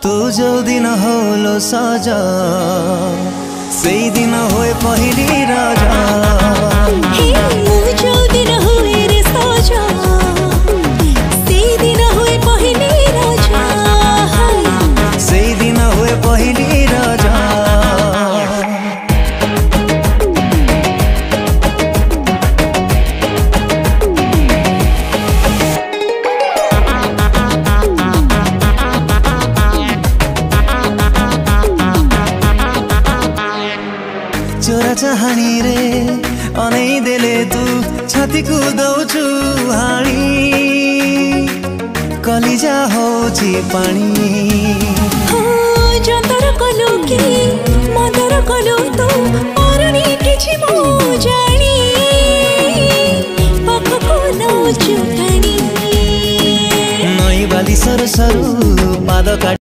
तू जो दिन होलो साजा से दिन होए पहली राजा जो दिन हुए रे साजा से दिन हुए पहली राजा से दिन हुए पहली राजा चोरा चाहनी रे अनै देले तू छाती को दौछु हाणी कलिजा होची पानी जतर कलो कि मदर कलो तो मरणी किछि मो जानी पाखको नौचु टाणी नई बाली सरु सरु पाद काटी